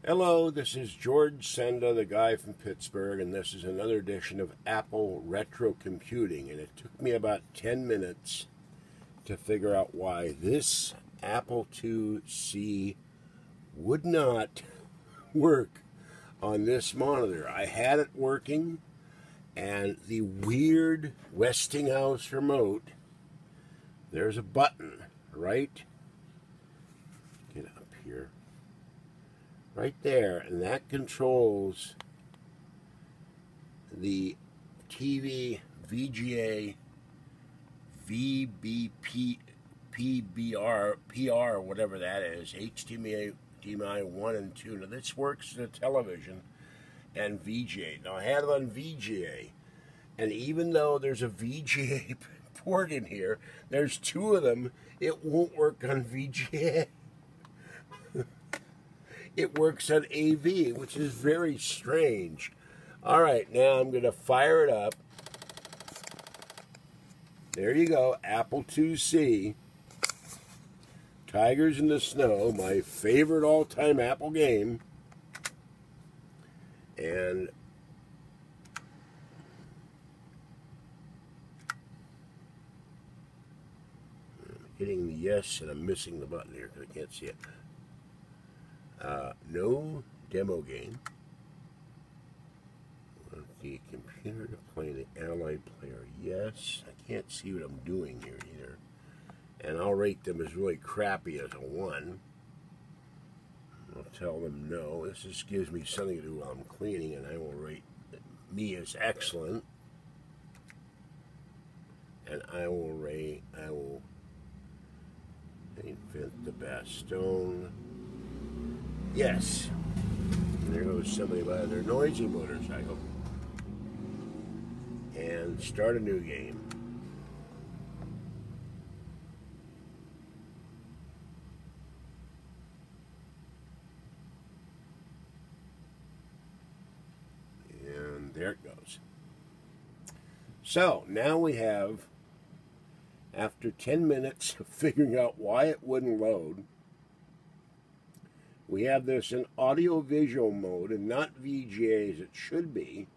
Hello, this is George Senda, the guy from Pittsburgh, and this is another edition of Apple Retro Computing. And it took me about 10 minutes to figure out why this Apple IIc would not work on this monitor. I had it working, and the weird Westinghouse remote, there's a button, right? Get up here. Right there, and that controls the TV VGA VBP PBR PR, whatever that is, HDMI 1 and 2. Now this works in a television and VGA. Now I had it on VGA, and even though there's a VGA port in here, there's two of them, it won't work on VGA. It works on AV, which is very strange. All right, now I'm going to fire it up. There you go, Apple IIc. Tigers in the Snow, my favorite all-time Apple game. And I'm hitting the yes, and I'm missing the button here because I can't see it. No demo game. Want the computer to play the Allied player? Yes. I can't see what I'm doing here either. And I'll rate them as really crappy as a 1. I'll tell them no. This just gives me something to do while I'm cleaning, and I will rate me as excellent. And I will invent the Bastone. Yes. And there goes somebody by their noisy motorcycle. And start a new game. And there it goes. So, now we have, after 10 minutes of figuring out why it wouldn't load, we have this in audio-visual mode and not VGA as it should be,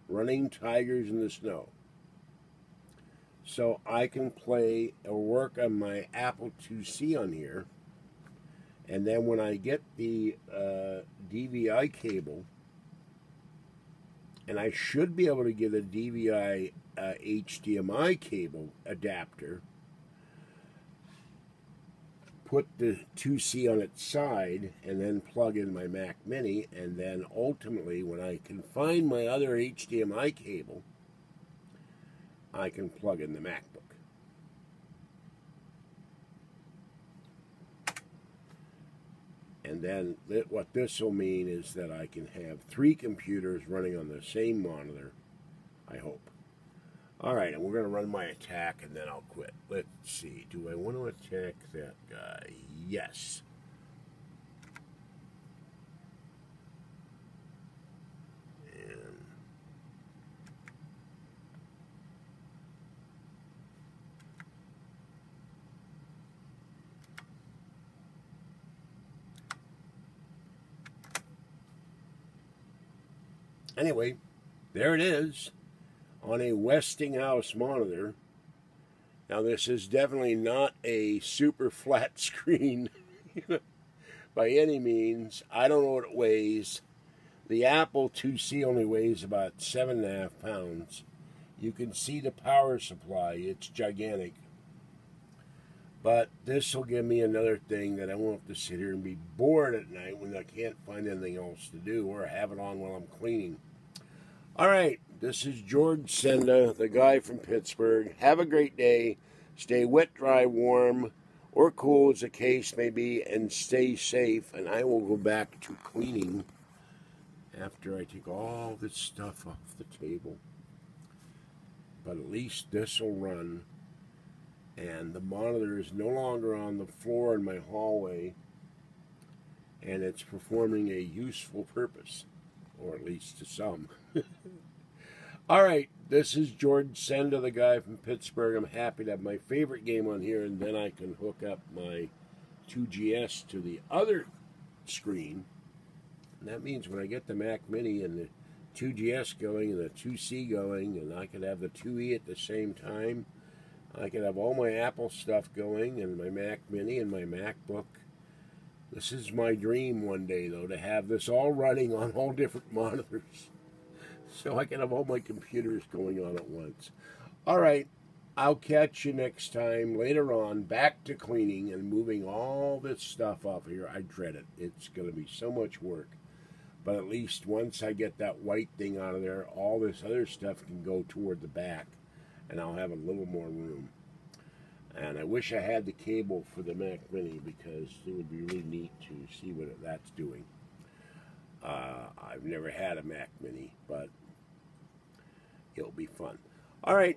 running Tigers in the Snow. So I can play or work on my Apple IIc on here, and then when I get the DVI cable, and I should be able to get a DVI HDMI cable adapter, put the IIc on its side, and then plug in my Mac Mini, and then ultimately, when I can find my other HDMI cable, I can plug in the MacBook. And then what this will mean is that I can have 3 computers running on the same monitor, I hope. All right, and we're going to run my attack, and then I'll quit. Let's see. Do I want to attack that guy? Yes. And anyway, there it is. On a Westinghouse monitor. Now this is definitely not a super flat screen by any means. I don't know what it weighs. The Apple IIc only weighs about 7.5 pounds. You can see the power supply. It's gigantic. But this will give me another thing that I won't have to sit here and be bored at night when I can't find anything else to do or have it on while I'm cleaning. All right, this is George Senda, the guy from Pittsburgh. Have a great day. Stay wet, dry, warm, or cool as the case may be, and stay safe. And I will go back to cleaning after I take all this stuff off the table. But at least this will run. And the monitor is no longer on the floor in my hallway. And it's performing a useful purpose. Or at least to some. All right, this is George Senda, the guy from Pittsburgh. I'm happy to have my favorite game on here, and then I can hook up my 2GS to the other screen. And that means when I get the Mac Mini and the 2GS going and the 2C going, and I could have the 2E at the same time, I could have all my Apple stuff going and my Mac Mini and my MacBook. This is my dream one day, though, to have this all running on all different monitors. So I can have all my computers going on at once. All right, I'll catch you next time. Later on, back to cleaning and moving all this stuff off here. I dread it. It's going to be so much work. But at least once I get that white thing out of there, all this other stuff can go toward the back. And I'll have a little more room. And I wish I had the cable for the Mac Mini because it would be really neat to see what that's doing. I've never had a Mac Mini, but it'll be fun. All right,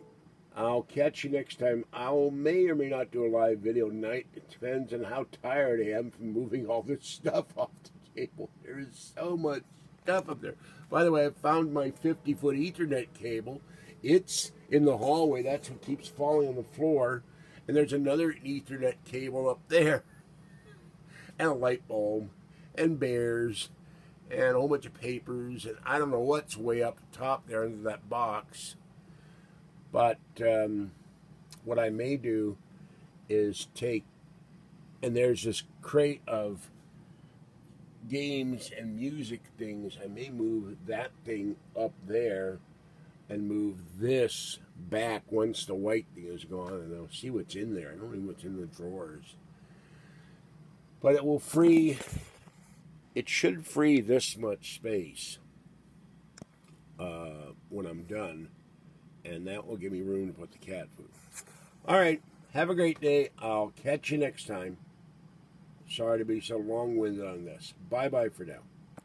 I'll catch you next time. I may or may not do a live video tonight. It depends on how tired I am from moving all this stuff off the table. There is so much stuff up there. By the way, I found my 50-foot Ethernet cable. It's in the hallway. That's what keeps falling on the floor. And there's another Ethernet cable up there. And a light bulb. And bears. And a whole bunch of papers. And I don't know what's way up top there under that box. But what I may do is take... And there's this crate of games and music things. I may move that thing up there and move this back once the white thing is gone, and I'll see what's in there. I don't know what's in the drawers. But it will free, it should free this much space when I'm done, and that will give me room to put the cat food. All right, have a great day. I'll catch you next time. Sorry to be so long-winded on this. Bye-bye for now.